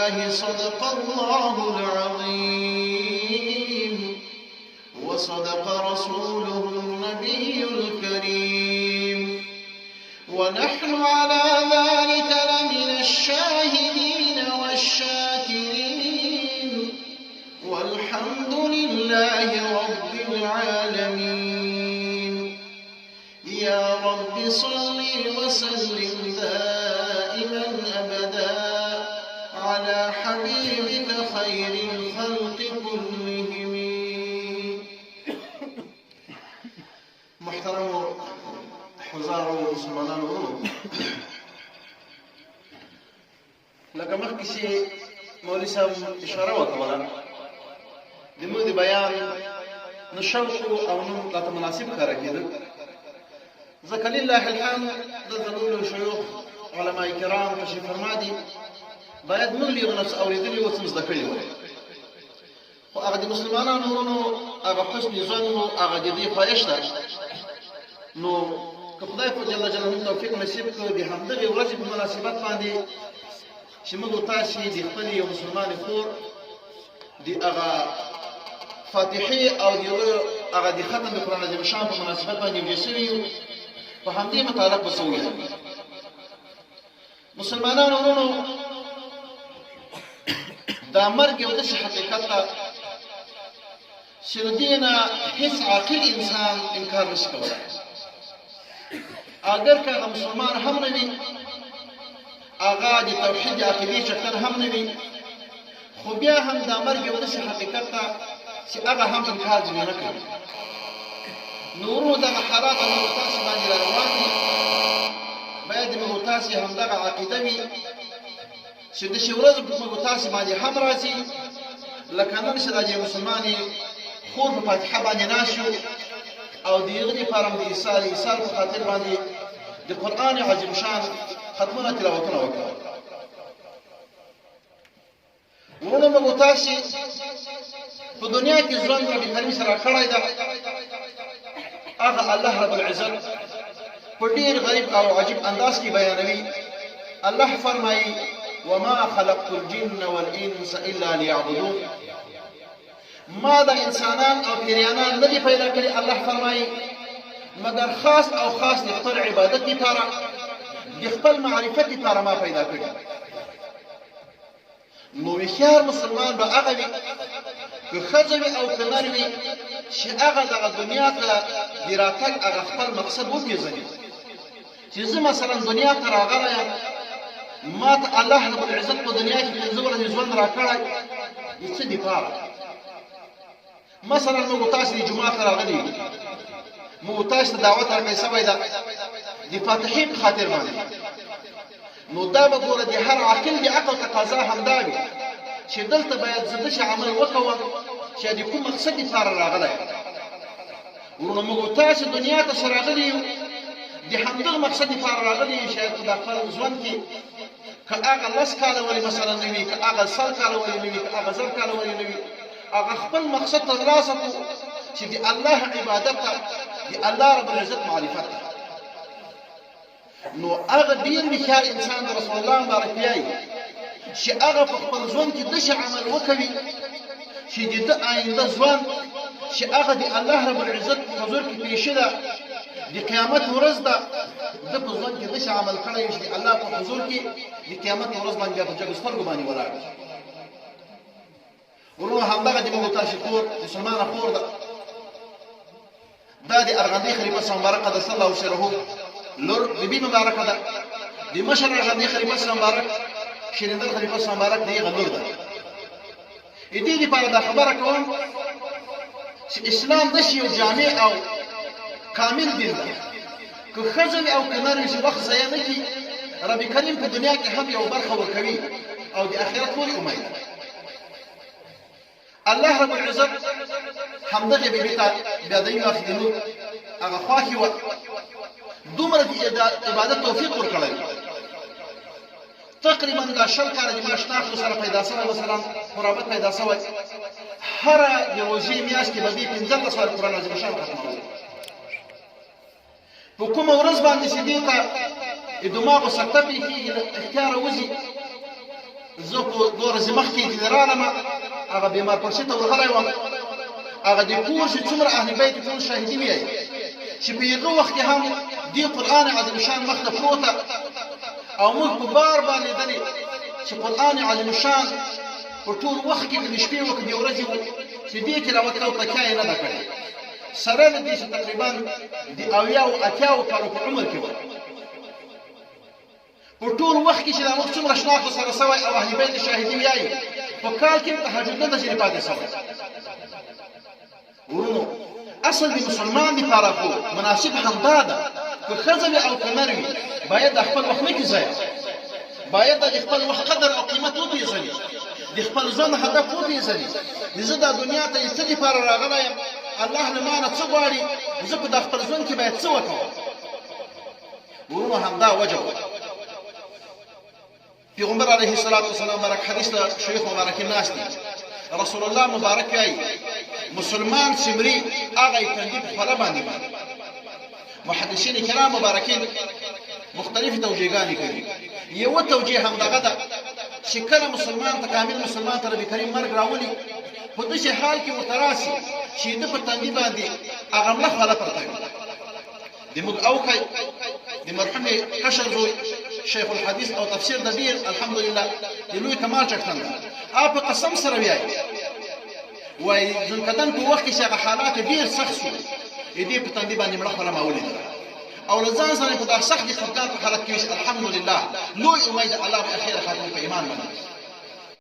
الله صدق الله العظيم وصدق رسوله النبي الكريم، ونحن على ذلك لمن الشاهدين والشاكرين، والحمد لله رب العالمين. يا رب صل وسلم دائما أبدا على حبيبك خير الخلق كلهم. محترم حضار مسلمان ورونو، لکه مخکې چې مولوي صاحب اشاره وکړه د موږ د بیان نو شوق او نو راته مناسب ښکاره کېده، ځکه لله الحمد دلته لولو شیوخ علماء کرام تشریف فرما دي، باید موږ له یو نه څه اورېدلي وو، څه زده کړي وو، خو هغه د مسلمانانو ورونو هغه حسن ظن و هغه د دې خواهش ده، نو که خدای په جل جلاله توفیق نصیب کړو د همدغې ورځې په مناسبت باندې چې موږ تاسې د خپلې یو مسلمانې خور د هغه فاتحې او هغه د ختم د قرآن عظیم الشان په مناسبت باندې یو سوي یو، په همدې متعلق به څه ووایو. مسلمانانو ورونو، دا مرګ یو داسې حقیقت ده چې د دې نه هېڅ عاقل انسان انکار نشي کولی، اگر که هغه مسلمان هم نه وي، هغه د توحید عقیدې چکر هم نه وي، خو بیا هم دا مرګ یو داسې حقیقت ده چې هغه هم انکار ځینې نه کوي. نو ورونو دغه حالات موږ تاسې باندې را روان دي، باید موږ تاسې همدغه عقیده وي چې داسې ورځ موږ تاسې باندې هم راځي لکه نن چې دا د مسلمانې خور په فاتحه باندې ناست یو او د هغه دپاره مو د ایثار په خاطر باندې د قرآن عظیم شان ختمونه تلاوتونه وکړه. ورونو موږ تاسې په دنیا کې ژوند رب کریم سره کړی ده، هغه الله رب العزت په ډېر غریب او عجیب انداز کې بیانوي. الله فرمایي وما خلقت الجن والانس الا ليعبدون، ما د انسانان او پیریانان نه دي پیدا کړي، الله فرمایي مگر خاص او خاص د خپل عبادت لپاره د خپل معرفت لپاره ما پیدا کړي. نو هوښیار مسلمان به هغه وي که ښځه وي او که نر وي چې هغه دغه دنیا ته د راتګ هغه خپل مقصد وپېژني چې زه مثلا دنیا ته راغلی یم، ما ته الله رب العزت په دنیا کې 5 ورځې ژوند راکړی د څه دپاره. مثلا موږ تاسې د جومات ته راغلي یو، موږ تاسې ته دعوت راکړی سوی ده د فاتحې په خاطر باندې، نو دا به ګوره د هر عاقل د عقل تقاضا همدا وي چې دلته باید زه داسې عمل وکوم چې د کوم مقصد دپاره راغلی یم. ورونو موږ تاسې دنیا ته چې راغلي یو د همدغه مقصد دپاره راغلي یو، شاید په دا خپل ژوند کې که هغه 10 کاله ولې مثلا نه وي، که هغه 100 کاله ولې نه وي، که هغه 1000 کاله ولې نه وي، هغه خپل مقصد ترلاسه کړو چې د الله عبادت ته د الله رب العزت معرفت ته. نو هغه ډېر هوښیار انسان د رسول الله مبارک بیایي چې هغه په خپل ژوند کې داسې عمل وکوي چې د ده آینده ژوند چې هغه د الله رب العزت په حضور کې پیښه ده، د قیامت ورځ ده، ده په ژوند کې داسې عمل کړی چې د الله په حضور کې د قیامت ورځ باندې بیا په جګو سترګو باندې ولاړ وي. ورونو همدغه د موږ تاسې خور مسلمانه خور ده، دا د ارغندې خلیفه صاحب مبارکه ده صلی الله علیه وسلم لور بیبي مبارکه ده، د مشر ارغندې خلیفه صاحب مبارک شیرندل خلیفه صاحب مبارک د هغه لور ده. د دې لپاره دا خبره کوم چې اسلام داسې یو جامع او کامل دین ده، که ښځه وي او که نر وي چې وخت ضایع نه کړي، رب کریم په دنیا کې هم یو برخه ورکوي او د آخرت ټولې امید ده. الله رب العزت همدغه بیبي ته بیا د یو د لور هغه خوښې وه، دومره د عبادت توفیق ورکړی، تقریبا دا 20 کاله د ما شناختو سره پیدا شوی، مثلا قرابت پیدا شوی، هره د روژې میاشت کې به دې 15 سوال قرآن عظیم الشان ختموي. په کومه ورځ باندې چې دې ته د دماغو سکته پېښېږي، له اختیاره وځي، زه په 2 ورځې مخکې چې رالم هغه بیمار پرسي ته ورغلی وم هغه د کور چې څومره اهل بیت ټول شاهدي ویایي چې په هغه وخت کې هم دې قرآن عظیم شان مخ ته پروته او موږ په بار بار لیدلې چې قرآن عظیم شان په ټول وخت کې د شپې وکړي د ورځې چې دې تلاوت او تکیه یې نه ده کړې سره له دې چې تقریبا د 70 او 80 کالو په عمر کې و په ټول وخت کې چې موږ څومره شناخت سره سوی او اهل بیت شاهدي ویایي په کال کې تهجد نه ده چې پاتې سوی ورونو اصل د مسلمان لپاره خو مناسب همدا ده که ښځه او که نر وي باید د خپل وخت نه کې ضایع باید د خپل وخت قدر او قیمت وپېژني د خپل ژوند هدف وپېژني زه دا دنیا ته څه لپاره راغلی یم الله له ما نه څه غواړي زه په دا خپل ژوند کې باید څه وکړم ورونو همدا وجه وه پیغمبر علیه الصلاة والسلام مبارک حدیث ته شیخ مبارک ناست دي رسول الله مبارک وایي مسلمان چې مري هغه یې تندي په خوله باندې محدثین کرام مبارکین مختلفې توجیهګانې کوي یوه توجیه همدغه ده چې کله مسلمان ته کامل مسلمان ته ربي کریم مرګ راولي په داسې حال کې ورته راسي چې ده په تندي باندې هغه مړه خوله پرته وي د موږ اوکی د مرحوم کشر زوی شیخ الحدیث او تفسیر د ډېر الحمدلله د لوی کمال څښتن ده هغه په قسم سره وایي وایي ځنکدن په وخت کې چې هغه حالات ډېر سخت شو دې په تندي باندې مړه خوله ما ولیدله او له ځان سره په دا سخت خفګان په حالت کې الحمدلله لوی امید الله به اخیره خاتمه په ایمان باندې